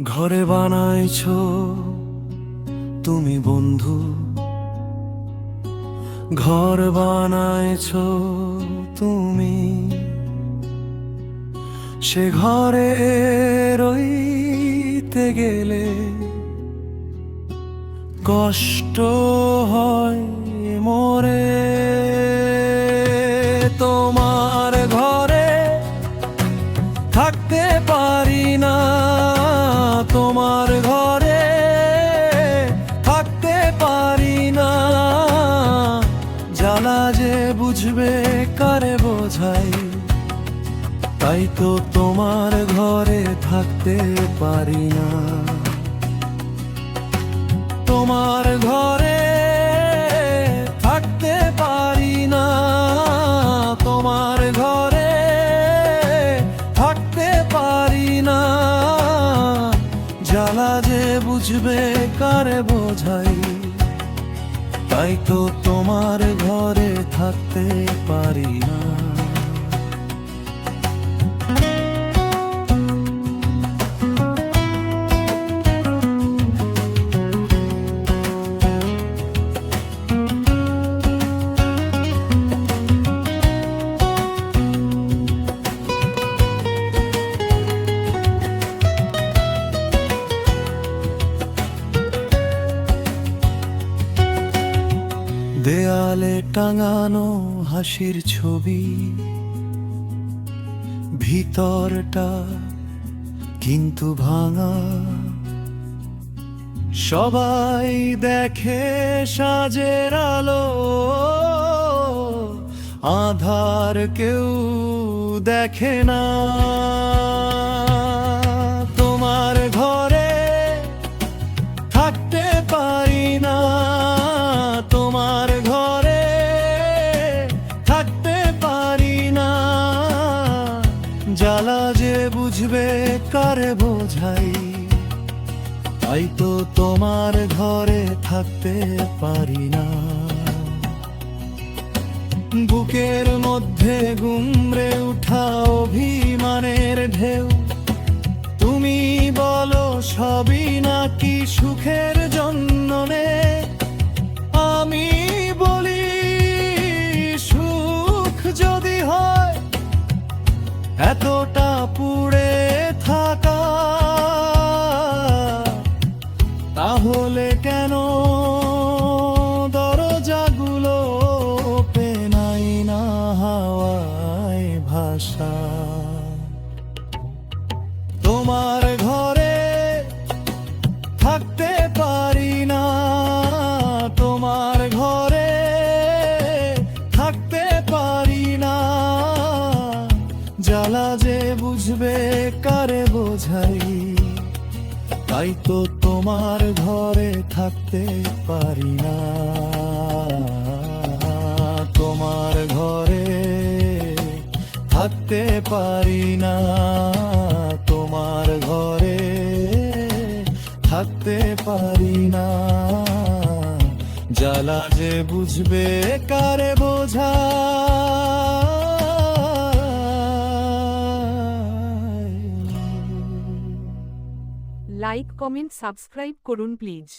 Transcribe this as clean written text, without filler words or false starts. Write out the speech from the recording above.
ঘরে বানাইছো তুমি বন্ধু, ঘর বানাইছো তুমি। সে ঘরে রইতে গেলে কষ্ট হয় মোরে। তোমার ঘরে থাকতে পারি না, তোমার ঘরে থাকতে পারি না। জ্বালা যে বুঝবে কারে বোঝাই, তাই তো তোমার ঘরে থাকতে পারি না। তোমার ঘরে থাকতে পারি না, তোমার ঘরে থাকতে পারি না। জ্বালা যে বুঝবে কারে বোঝাই, তাই তো তোমার ঘরে থাকতে পারি না। দেয়ালে টাঙানো হাসির ছবি, ভিতরটা কিন্তু ভাঙা। সবাই দেখে সাজের আলো, আধার কেউ দেখে না। তোমার ঘরে থাকতে পারি না, তোমার ঘরে থাকতে পারি না। জ্বালা যে বুঝবে কারে বোঝাই, তাই তো তোমার ঘরে থাকতে পারি না। বুকের মধ্যে গুমরে উঠা অভিমানের ঢেউ, তুমি বলো সবই নাকি সুখের জন্য নে। আমি বলি সুখ যদি হয় এতটা পুড়ে থাকা, তাহলে কেন দরজাগুলো পেনাই না হাওয়ায় ভাষা। তোমার ঘরে থাকতে পারি না, তোমার ঘরে থাকতে পারি না। জ্বালা যে বুঝবে কারে বোঝাই, তাই তো তোমার ঘরে থাকতে পারি না। তোমার ঘরে থাকতে পারি না, তোমার ঘরে থাকতে পারি না। জ্বালা যে বুঝবে কারে বোঝা। লাইক কমেন্ট সাবস্ক্রাইব করুন প্লিজ।